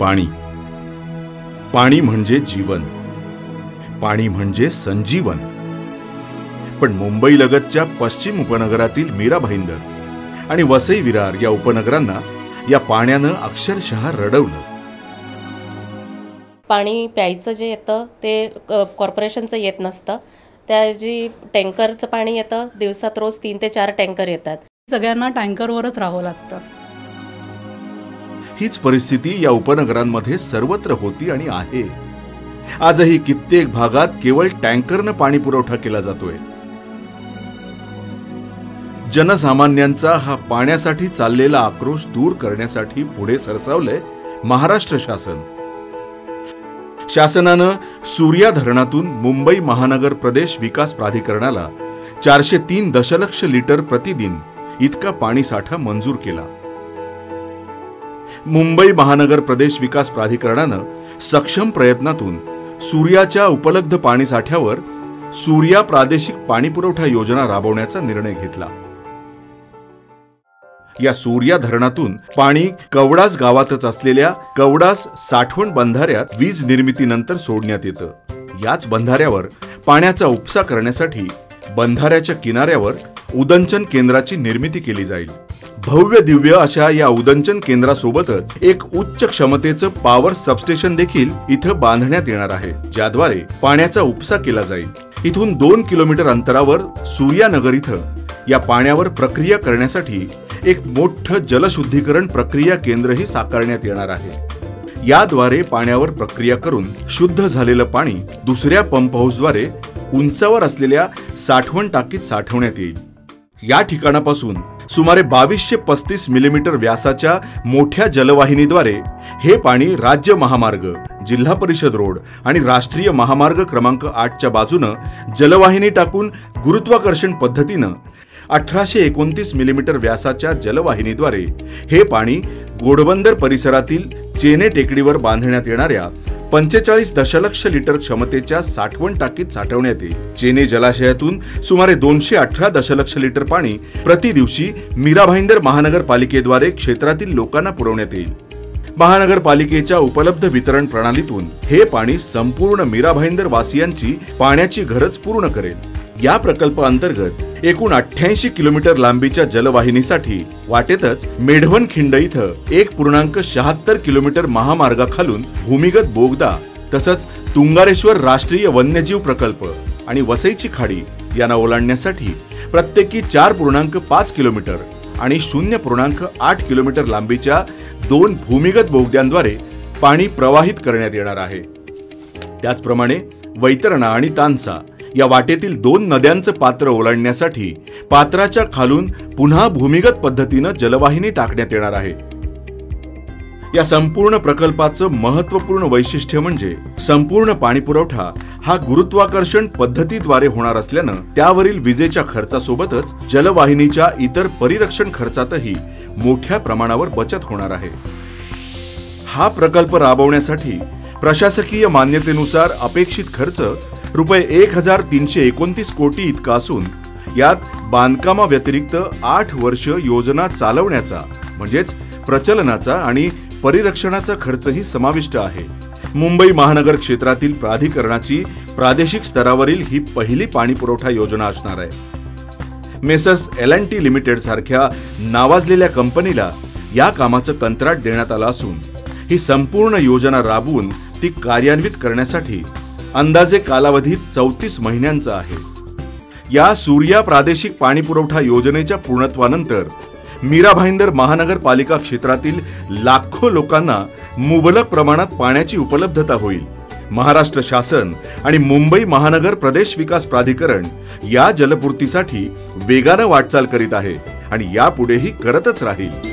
पाणी पाणी म्हणजे जीवन, पाणी म्हणजे संजीवन। पण मुंबई लगतच्या पश्चिम उपनगरातील मीरा भाईंदर आणि वसई विरार या उपनगरांना या पाण्यानं अक्षरशः रडवलं। पाणी प्यायचं जे येतं ते कॉर्पोरेशनचं येत नसतं, त्या जी टँकरचं पाणी येतं, दिवसात रोज 3 ते 4 टँकर येतात। सगळ्यांना टँकरवरच राहावं लागतं। हीच परिस्थिती या उपनगरांमध्ये सर्वत्र होती आणि आहे। आजही कित्येक भागात केवळ टँकरनं पाणी पुरवठा केला जातोय। जनसामान्यांचा हा पाण्यासाठी चाललेला आक्रोश दूर करण्यासाठी पुढे सरसावलंय महाराष्ट्र शासन। शासनानं सूर्या धरणातून मुंबई महानगर प्रदेश विकास प्राधिकरणाला 403 दशलक्ष लिटर प्रतिदिन इतका पाणी साठा मंजूर केला। मुंबई महानगर प्रदेश विकास प्राधिकरणानं सक्षम प्रयत्नातून सूर्याच्या उपलब्ध पाणी साठ्यावर सूर्या प्रादेशिक पाणी पुरवठा योजना राबवण्याचा निर्णय घेतला। या सूर्या धरणातून पाणी कवडास गावातच असलेल्या कवडास साठवण बंधाऱ्यात वीज निर्मितीनंतर सोडण्यात येतं। याच बंधाऱ्यावर पाण्याचा उपसा करण्यासाठी बंधाऱ्याच्या किनाऱ्यावर उदंचन केंद्राची निर्मिती केली जाईल। भव्य दिव्य अशा या उदंचन केंद्रासोबतच एक उच्च क्षमतेचं पॉवर सबस्टेशन देखील इथं बांधण्यात येणार आहे, ज्याद्वारे पाण्याचा उपसा केला जाईल। इथून 2 किलोमीटर अंतरावर सूर्यानगर इथं या पाण्यावर प्रक्रिया करण्यासाठी एक मोठं जलशुद्धीकरण प्रक्रिया केंद्रही साकारण्यात येणार आहे। याद्वारे पाण्यावर प्रक्रिया करून शुद्ध झालेलं पाणी दुसऱ्या पंप हाऊसद्वारे उंचावर असलेल्या साठवण टाकीत साठवण्यात येईल। या ठिकाणापासून सुमारे 2235 मिलीमीटर व्यासाच्या मोठ्या जलवाहिनीद्वारे हे पाणी राज्य महामार्ग, जिल्हा परिषद रोड आणि राष्ट्रीय महामार्ग क्रमांक 8च्या बाजूनं जलवाहिनी टाकून गुरुत्वाकर्षण पद्धतीनं 1829 मिलीमीटर व्यासाच्या जलवाहिनीद्वारे हे पाणी घोडबंदर परिसरातील चेने टेकडीवर बांधण्यात येणाऱ्या 45 दशलक्ष लिटर क्षमतेच्या साठवण टाकीत साठवण्यात येईल। चेने जलाशयातून सुमारे 218 दशलक्ष लिटर पाणी प्रति दिवशी मीरा भाईंदर महानगरपालिकेद्वारे क्षेत्रातील लोकांना पुरवण्यात येईल। महानगरपालिकेच्या उपलब्ध वितरण प्रणालीतून हे पाणी संपूर्ण मीरा भाईंदर वासियांची पाण्याची गरज पूर्ण करेल। या प्रकल्पाअंतर्गत एकूण 88 किलोमीटर लांबीच्या जलवाहिनीसाठी वाटेतच मेढवणखिंड इथं 1.76 किलोमीटर महामार्गाखालून भूमिगत बोगदा तसंच तुंगारेश्वर राष्ट्रीय वन्यजीव प्रकल्प आणि वसईची खाडी यांना ओलांडण्यासाठी प्रत्येकी 4.5 किलोमीटर आणि 0.8 किलोमीटर लांबीच्या 2 भूमिगत बोगद्यांद्वारे पाणी प्रवाहित करण्यात येणार आहे। त्याचप्रमाणे वैतरणा आणि तानसा या वाटेतील 2 नद्यांचं पात्र ओलांडण्यासाठी पात्राच्या खालून पुन्हा भूमिगत पद्धतीनं जलवाहिनी टाकण्यात येणार आहे। या संपूर्ण प्रकल्पाचं महत्त्वपूर्ण वैशिष्ट्य म्हणजे संपूर्ण पाणीपुरवठा हा गुरुत्वाकर्षण पद्धतीद्वारे होणार असल्यानं त्यावरील विजेच्या खर्चासोबतच जलवाहिनीच्या इतर परिरक्षण खर्चातही मोठ्या प्रमाणावर बचत होणार आहे। हा प्रकल्प राबवण्यासाठी प्रशासकीय मान्यतेनुसार अपेक्षित खर्च रुपये 1329 कोटी इतका असून यात बांधकामाव्यतिरिक्त 8 वर्ष योजना चालवण्याचा म्हणजेच प्रचलनाचा आणि परिरक्षणाचा खर्चही समाविष्ट आहे। मुंबई महानगर क्षेत्रातील प्राधिकरणाची प्रादेशिक स्तरावरील ही पहिली पाणी पुरवठा योजना असणार आहे। मेसर्स L&T लिमिटेड सारख्या नावाजलेल्या कंपनीला या कामाचं कंत्राट देण्यात आलं असून ही संपूर्ण योजना राबवून ती कार्यान्वित करण्यासाठी अंदाजे कालावधी 34 महिन्यांचा आहे। या सूर्या प्रादेशिक पाणी पुरवठा योजनेच्या पूर्णत्वानंतर मीरा भाईंदर महानगरपालिका क्षेत्रातील लाखो लोकांना मुबलक प्रमाणात पाण्याची उपलब्धता होईल। महाराष्ट्र शासन आणि मुंबई महानगर प्रदेश विकास प्राधिकरण या जलपूर्तीसाठी वेगानं वाटचाल करीत आहे आणि यापुढेही करतच राहील।